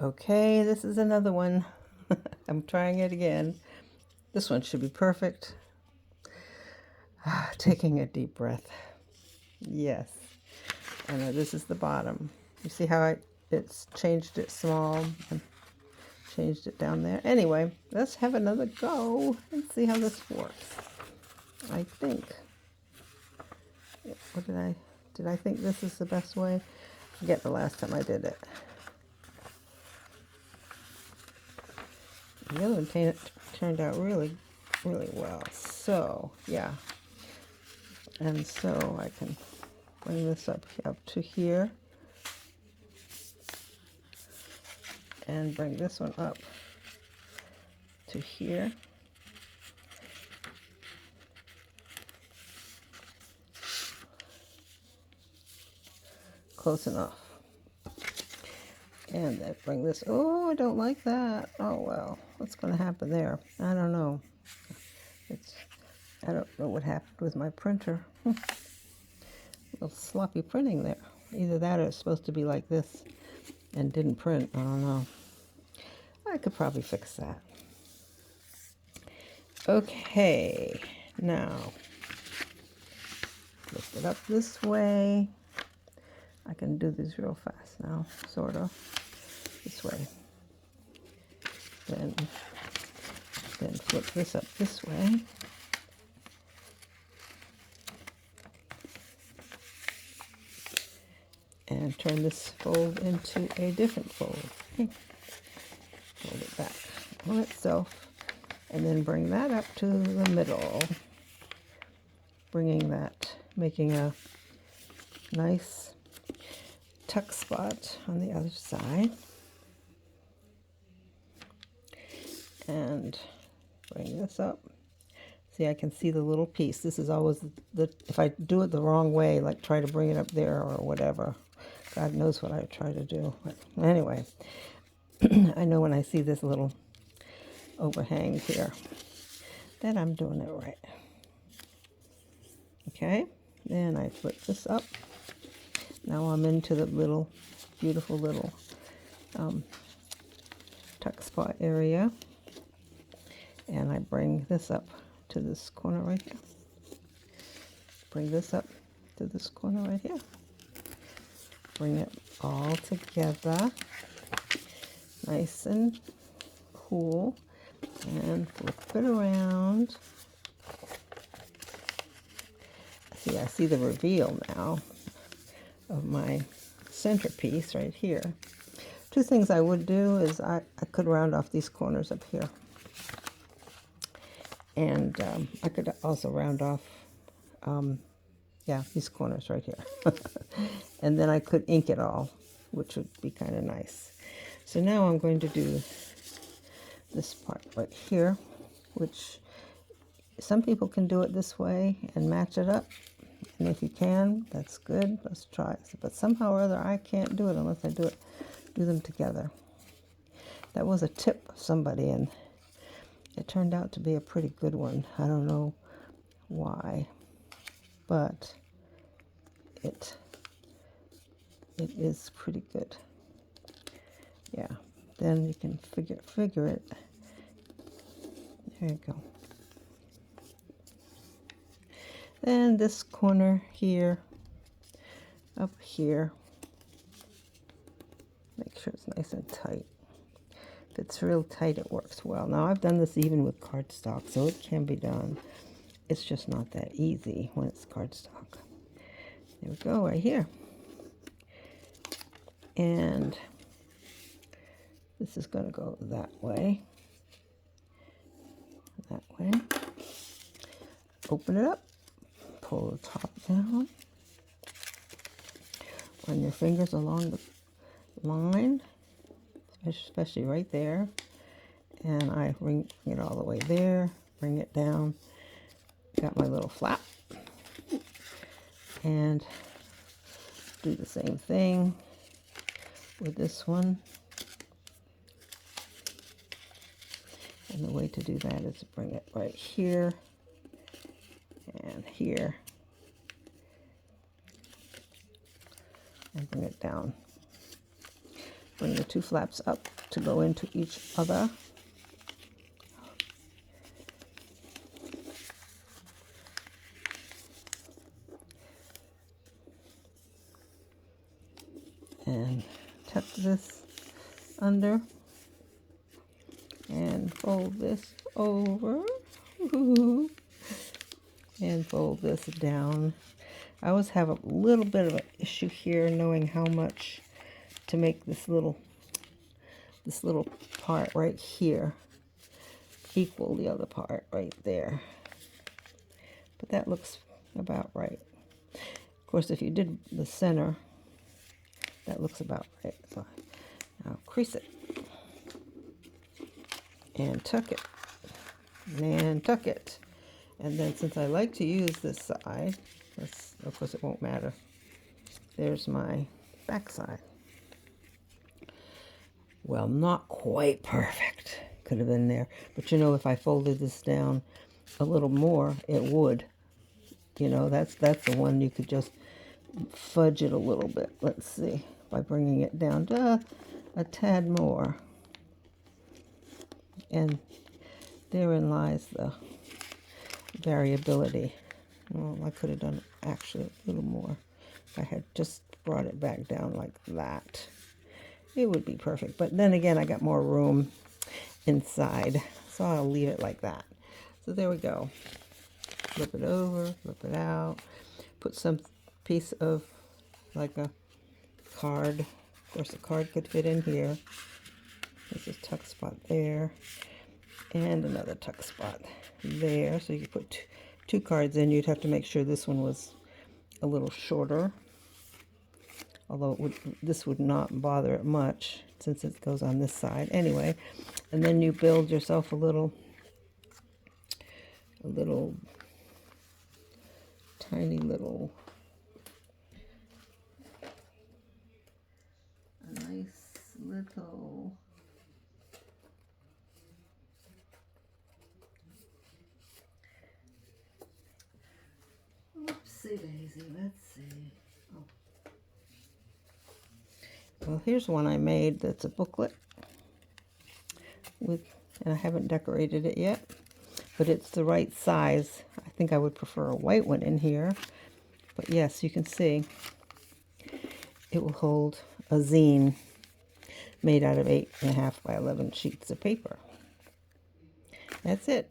Okay, this is another one. I'm trying it again. This one should be perfect. Taking a deep breath. Yes. And this is the bottom. You see how it's changed it small and changed it down there? Anyway, let's have another go and see how this works. I think. What did I think this is the best way? I forget the last time I did it. The other one turned out really, really well. So, yeah. And so I can bring this up to here. And bring this one up to here. Close enough. And then bring this, oh, I don't like that. Oh, well, what's going to happen there? I don't know. I don't know what happened with my printer. A little sloppy printing there. Either that or it's supposed to be like this and didn't print. I don't know. I could probably fix that. Okay, now lift it up this way. I can do this real fast now, sort of. This way. Then flip this up this way. And turn this fold into a different fold. Okay. Fold it back on itself. And then bring that up to the middle. Bringing that, making a nice tuck spot on the other side. And bring this up. See, I can see the little piece. This is always if I do it the wrong way, like try to bring it up there or whatever, God knows what I try to do. But anyway, I know when I see this little overhang here that I'm doing it right. Okay, then I flip this up. Now I'm into the little, beautiful little tuck spot area. And I bring this up to this corner right here. Bring this up to this corner right here. Bring it all together. Nice and cool. And flip it around. See, I see the reveal now of my centerpiece right here. Two things I would do is I could round off these corners up here. And I could also round off, these corners right here. And then I could ink it all, which would be kind of nice. So now I'm going to do this part right here, which some people can do it this way and match it up. And if you can, that's good. Let's try it. But somehow or other, I can't do it unless I do them together. That was a tip of somebody, and it turned out to be a pretty good one. I don't know why, but it is pretty good. Yeah. Then you can figure it. There you go. Then this corner here, up here, make sure it's nice and tight. If it's real tight, it works well. Now, I've done this even with cardstock, so it can be done. It's just not that easy when it's cardstock. There we go, right here. And this is going to go that way. That way. Open it up. Pull the top down. Run your fingers along the line, especially right there. And I bring it all the way there. Bring it down. Got my little flap. And do the same thing with this one. And the way to do that is to bring it right here and here. And bring it down bring the two flaps up to go into each other. And tuck this under and fold this over. Ooh. And fold this down. I always have a little bit of an issue here knowing how much to make this little part right here equal the other part right there. But that looks about right. Of course, if you did the center, that looks about right. So now crease it and tuck it and tuck it. And then since I like to use this side, of course it won't matter. There's my back side. Well, not quite perfect. Could have been there. But you know, if I folded this down a little more, it would. You know, that's the one you could just fudge it a little bit. Let's see. By bringing it down to a tad more. And therein lies the variability. Well, I could have done actually a little more. If I had just brought it back down like that, it would be perfect. But then again, I got more room inside, so I'll leave it like that. So there we go. Flip it over, flip it out, put some piece of like a card. Of course, the card could fit in here. There's a tuck spot there, and another tuck spot there. So you could put two cards in. You'd have to make sure this one was a little shorter, although this would not bother it much since it goes on this side anyway. And then you build yourself a little tiny little, a nice little oopsie daisy. Let's see. Oh. Well, here's one I made that's a booklet with, and I haven't decorated it yet, but it's the right size. I think I would prefer a white one in here, but yes, you can see it will hold a zine made out of 8.5 by 11 sheets of paper. That's it.